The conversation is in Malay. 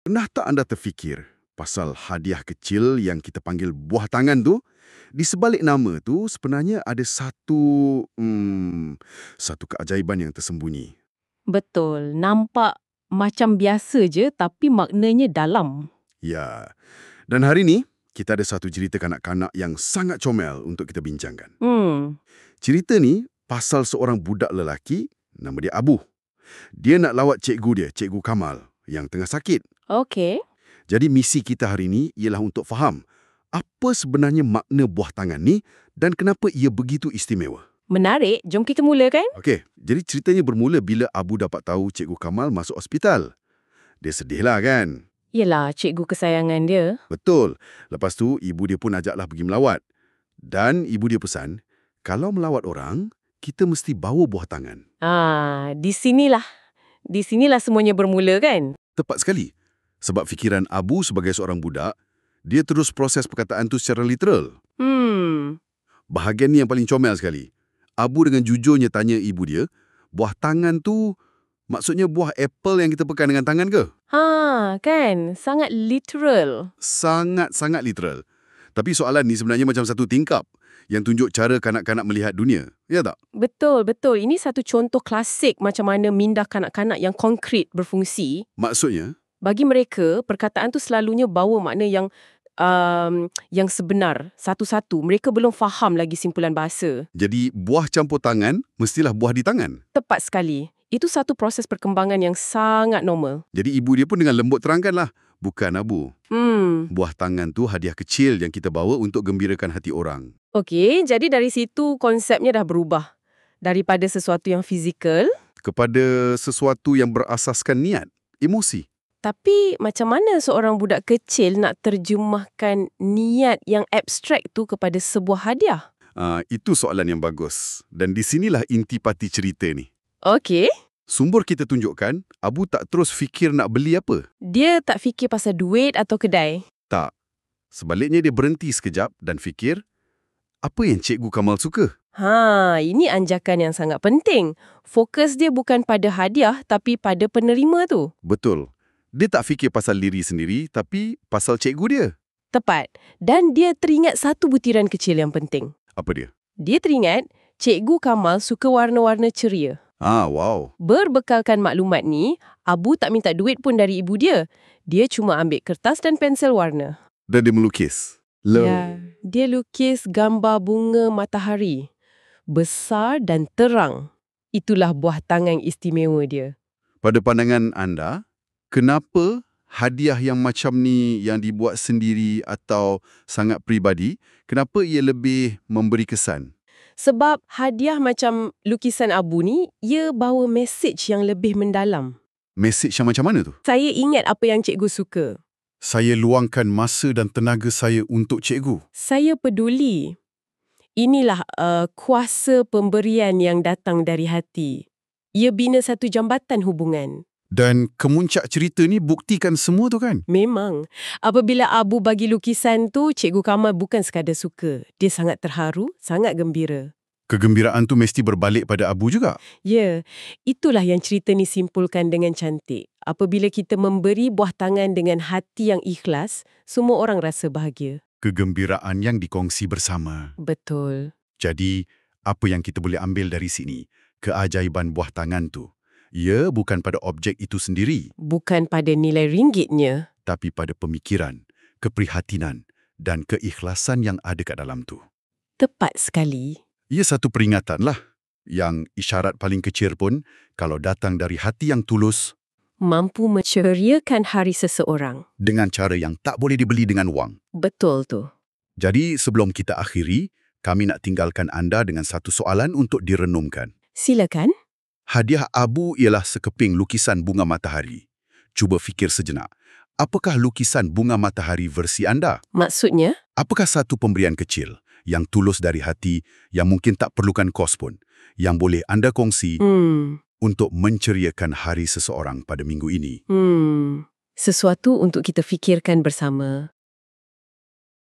Pernah tak anda terfikir pasal hadiah kecil yang kita panggil buah tangan tu? Di sebalik nama tu sebenarnya ada satu keajaiban yang tersembunyi. Betul, nampak macam biasa je tapi maknanya dalam. Ya, dan hari ni kita ada satu cerita kanak-kanak yang sangat comel untuk kita bincangkan. Cerita ni pasal seorang budak lelaki, nama dia Abu. Dia nak lawat cikgu dia, Cikgu Kamal, yang tengah sakit. Okey. Jadi misi kita hari ini ialah untuk faham apa sebenarnya makna buah tangan ni dan kenapa ia begitu istimewa. Menarik, jom kita mulakan. Okey, jadi ceritanya bermula bila Abu dapat tahu Cikgu Kamal masuk hospital. Dia sedihlah kan? Yelah, cikgu kesayangan dia. Betul. Lepas tu, ibu dia pun ajaklah pergi melawat. Dan ibu dia pesan, kalau melawat orang, kita mesti bawa buah tangan. Di sinilah semuanya bermula kan? Tepat sekali. Sebab fikiran Abu sebagai seorang budak, dia terus proses perkataan tu secara literal. Bahagian ni yang paling comel sekali. Abu dengan jujurnya tanya ibu dia, buah tangan tu maksudnya buah apple yang kita pegang dengan tangan ke? Kan? Sangat literal. Sangat-sangat literal. Tapi soalan ni sebenarnya macam satu tingkap yang tunjuk cara kanak-kanak melihat dunia. Ya tak? Betul. Ini satu contoh klasik macam mana minda kanak-kanak yang konkret berfungsi. Maksudnya? Bagi mereka, perkataan tu selalunya bawa makna yang sebenar, satu-satu. Mereka belum faham lagi simpulan bahasa. Jadi, buah campur tangan mestilah buah di tangan. Tepat sekali. Itu satu proses perkembangan yang sangat normal. Jadi, ibu dia pun dengan lembut terangkanlah. Bukan, Abu. Buah tangan tu hadiah kecil yang kita bawa untuk gembirakan hati orang. Okey, jadi dari situ konsepnya dah berubah. Daripada sesuatu yang fizikal kepada sesuatu yang berasaskan niat, emosi. Tapi macam mana seorang budak kecil nak terjemahkan niat yang abstrak tu kepada sebuah hadiah? Itu soalan yang bagus. Dan di sinilah intipati cerita ni. Okey. Sumber kita tunjukkan, Abu tak terus fikir nak beli apa. Dia tak fikir pasal duit atau kedai? Tak. Sebaliknya dia berhenti sekejap dan fikir, apa yang Cikgu Kamal suka? Ini anjakan yang sangat penting. Fokus dia bukan pada hadiah tapi pada penerima tu. Betul. Dia tak fikir pasal diri sendiri, tapi pasal cikgu dia. Tepat. Dan dia teringat satu butiran kecil yang penting. Apa dia? Dia teringat Cikgu Kamal suka warna-warna ceria. Wow. Berbekalkan maklumat ni, Abu tak minta duit pun dari ibu dia. Dia cuma ambil kertas dan pensel warna. Dan dia melukis. Ya, dia lukis gambar bunga matahari. Besar dan terang. Itulah buah tangan istimewa dia. Pada pandangan anda, kenapa hadiah yang macam ni yang dibuat sendiri atau sangat peribadi, kenapa ia lebih memberi kesan? Sebab hadiah macam lukisan Abu ni, ia bawa mesej yang lebih mendalam. Mesej yang macam mana tu? Saya ingat apa yang cikgu suka. Saya luangkan masa dan tenaga saya untuk cikgu. Saya peduli. Inilah kuasa pemberian yang datang dari hati. Ia bina satu jambatan hubungan. Dan kemuncak cerita ni buktikan semua tu kan? Memang. Apabila Abu bagi lukisan tu, Cikgu Kamal bukan sekadar suka. Dia sangat terharu, sangat gembira. Kegembiraan tu mesti berbalik pada Abu juga? Ya, itulah yang cerita ni simpulkan dengan cantik. Apabila kita memberi buah tangan dengan hati yang ikhlas, semua orang rasa bahagia. Kegembiraan yang dikongsi bersama. Betul. Jadi, apa yang kita boleh ambil dari sini? Keajaiban buah tangan tu. Ia bukan pada objek itu sendiri. Bukan pada nilai ringgitnya. Tapi pada pemikiran, keprihatinan dan keikhlasan yang ada kat dalam tu. Tepat sekali. Ia satu peringatan lah. Yang isyarat paling kecil pun, kalau datang dari hati yang tulus, mampu menceriakan hari seseorang. Dengan cara yang tak boleh dibeli dengan wang. Betul tu. Jadi sebelum kita akhiri, kami nak tinggalkan anda dengan satu soalan untuk direnungkan. Silakan. Hadiah Abu ialah sekeping lukisan bunga matahari. Cuba fikir sejenak. Apakah lukisan bunga matahari versi anda? Maksudnya? Apakah satu pemberian kecil yang tulus dari hati yang mungkin tak perlukan kos pun, yang boleh anda kongsi untuk menceriakan hari seseorang pada minggu ini? Sesuatu untuk kita fikirkan bersama.